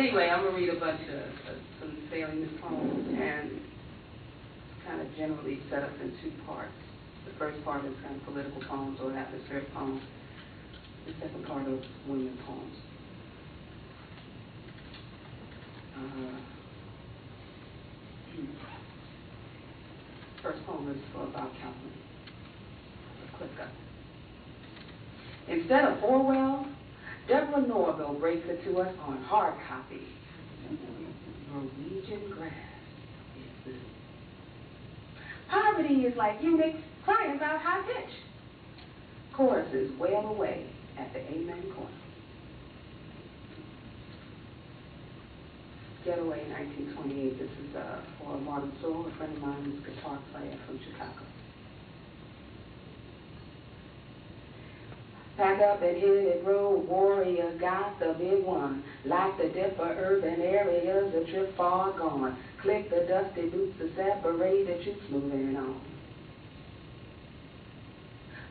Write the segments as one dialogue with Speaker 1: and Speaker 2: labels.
Speaker 1: Anyway, I'm going to read a bunch of some salient poems, and kind of generally set up in two parts. The first part is kind of political poems or atmospheric poems. The second part is women poems. First poem is about counseling. Click up. Instead of Orwell, Deborah Norville breaks it to us on hard copy. Norwegian grass is blue. Poverty is like eunuchs crying about high pitch. Choruses wail away at the amen corner. Getaway, 1928. This is for Martin Sewell, a friend of mine who's a guitar player from Chicago. Pack up and hit it, road warrior, got the big one. Like the different urban areas, the trip far gone. Click the dusty boots to separate the troops moving on.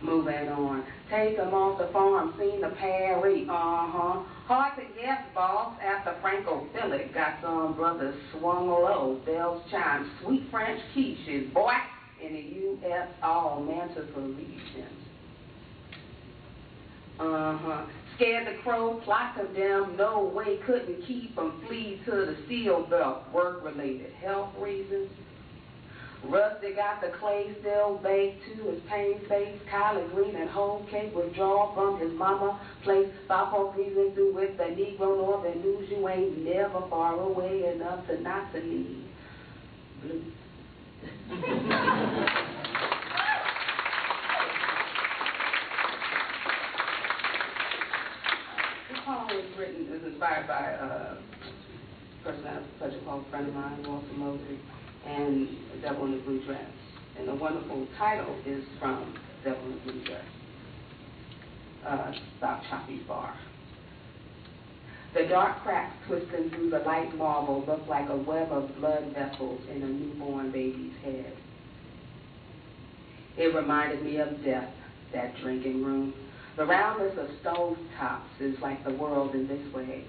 Speaker 1: Moving on. Take them off the farm, seen the parry, Hard to guess, boss, after Franco Philip got some brothers swung low. Bells chime, sweet French quiches, boy, in the U.S. all mantle for regions. Scared the crow, plot condemned, no way couldn't keep them, flee to the steel belt, work-related health reasons. Rusty got the clay still baked to his pain face, collard green and whole cake withdrawal from his mama, place Stockholm reason through with the Negro Northern news, you ain't never far away enough to not to need blues. This poem was written, is inspired by a person I have such a close friend of mine, Walter Mosley, and Devil in the Blue Dress. And the wonderful title is from Devil in the Blue Dress. Stop Choppi's bar. The dark cracks twisting through the light marble look like a web of blood vessels in a newborn baby's head. It reminded me of death, that drinking room. The roundness of stove tops is like the world in this way.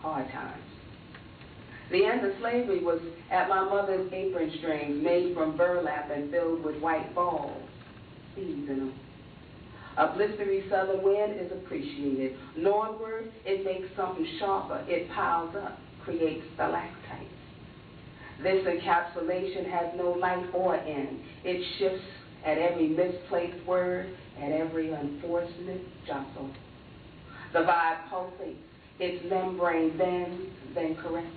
Speaker 1: Hard times. The end of slavery was at my mother's apron strings, made from burlap and filled with white balls, seeds in them. A blistery southern wind is appreciated. Northward, it makes something sharper. It piles up, creates stalactites. This encapsulation has no light or end. It shifts at every misplaced word, at every unfortunate jostle. The vibe pulsates. Its membrane bends, then corrects.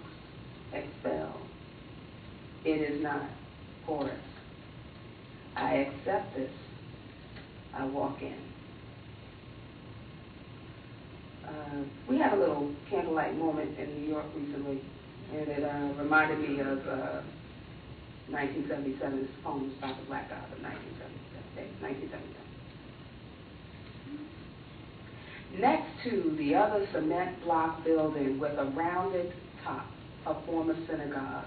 Speaker 1: Expel. It is not porous. I accept this. I walk in. We had a little candlelight moment in New York recently, and it reminded me of 1977. This poem was about the Black God of 1977. Next to the other cement block building with a rounded top, a former synagogue.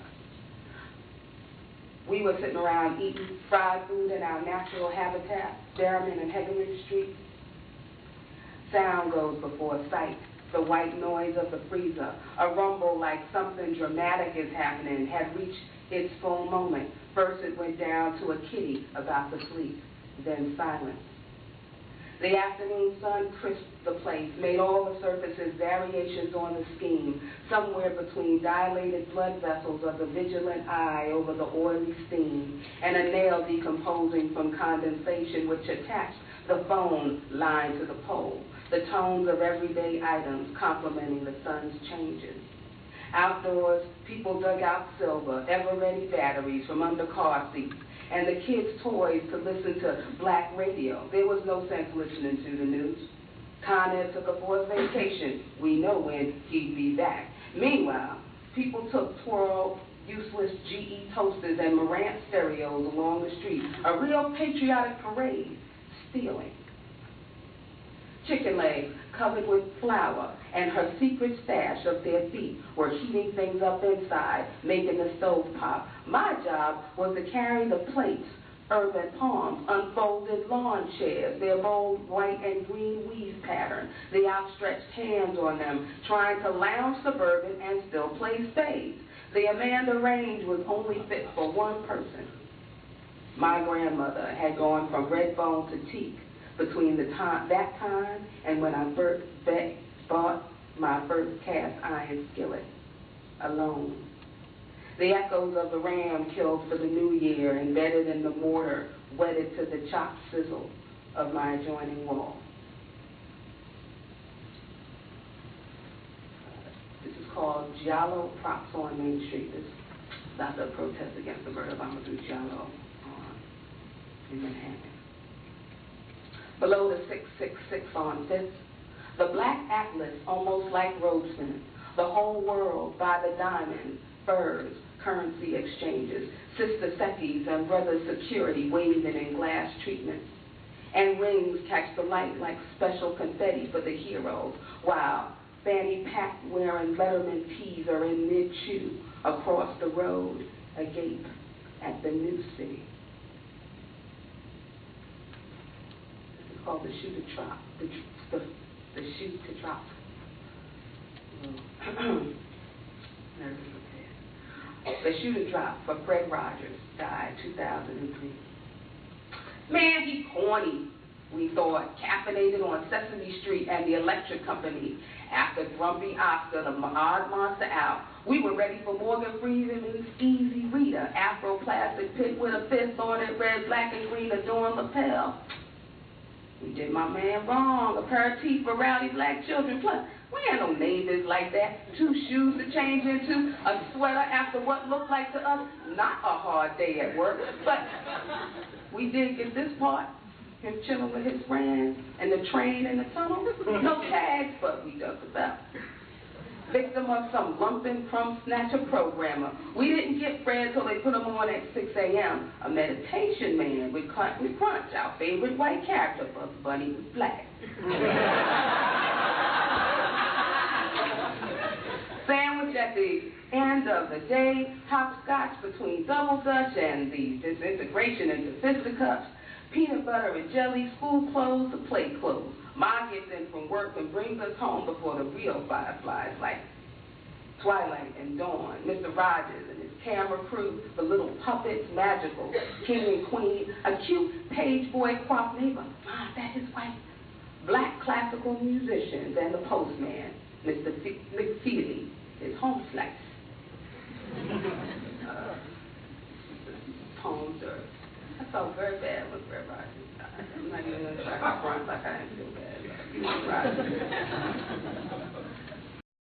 Speaker 1: We were sitting around eating fried food in our natural habitat, Berryman and Hegeman Street. Sound goes before sight, the white noise of the freezer, a rumble like something dramatic is happening, had reached its full moment. First it went down to a kitty about to sleep, then silence. The afternoon sun crisped the place, made all the surfaces variations on the scheme, somewhere between dilated blood vessels of the vigilant eye over the oily steam, and a nail decomposing from condensation which attached the phone line to the pole, the tones of everyday items complementing the sun's changes. Outdoors, people dug out silver, ever-ready batteries from under car seats, and the kids' toys to listen to black radio. There was no sense listening to the news. Con Ed took a forced vacation. We know when he'd be back. Meanwhile, people took twirled, useless GE toasters and Marantz stereos along the street. A real patriotic parade, stealing. Chicken legs covered with flour and her secret stash of their feet were heating things up inside, making the stove pop. My job was to carry the plates urban palms, unfolded lawn chairs, their bold white and green weave pattern, the outstretched hands on them, trying to lounge suburban and still play spades. The Amanda range was only fit for one person. My grandmother had gone from red bone to teak between that time and when I first bought my first cast iron skillet, alone. The echoes of the ram killed for the new year, embedded in the mortar, wedded to the chopped sizzle of my adjoining wall. This is called Giallo Props on Main Street. This is about the protest against the murder of Amadou Giallo in Manhattan. Below the 666 on Fifth, the black atlas, almost like Robespin, the whole world by the diamond, furs, currency exchanges, sister seckies and brother security waving in glass treatments, and rings catch the light like special confetti for the heroes, while fanny pack wearing Letterman tees are in mid-chew across the road, agape at the new city. This is called the shoot to drop, the shoot to drop. Nervous. The shooter drop for Fred Rogers, died 2003. Man, he corny, we thought, caffeinated on Sesame Street and the Electric Company. After Grumpy Oscar, the odd monster out, we were ready for Morgan Freeman's Easy Reader, Afro-plastic pit with a fist on it, red, black, and green adorned lapel. We did my man wrong, a pair of teeth for rowdy black children, plus we ain't no neighbors like that. 2 shoes to change into, a sweater after what looked like to us not a hard day at work. But we did get this part, him chilling with his friends, and the train in the tunnel. No tags, but we just about. Victim of some lumping crumb snatcher programmer. We didn't get Fred till they put him on at 6 a.m. A meditation man with Crunch, our favorite white character, but Bunny was black. Sandwich at the end of the day, hopscotch between double dutch and the disintegration into fisticuffs, peanut butter and jelly, school clothes to play clothes. Ma gets in from work and brings us home before the real fireflies like Twilight and Dawn, Mr. Rogers and his camera crew, the little puppets, magical, king and queen, a cute page boy crop neighbor, Ma, that his wife, black classical musicians, and the postman, Mr. McFeely, his home slice. Poems are, I felt very bad when Fred Rogers died. I'm not even going to try to front like I didn't feel bad.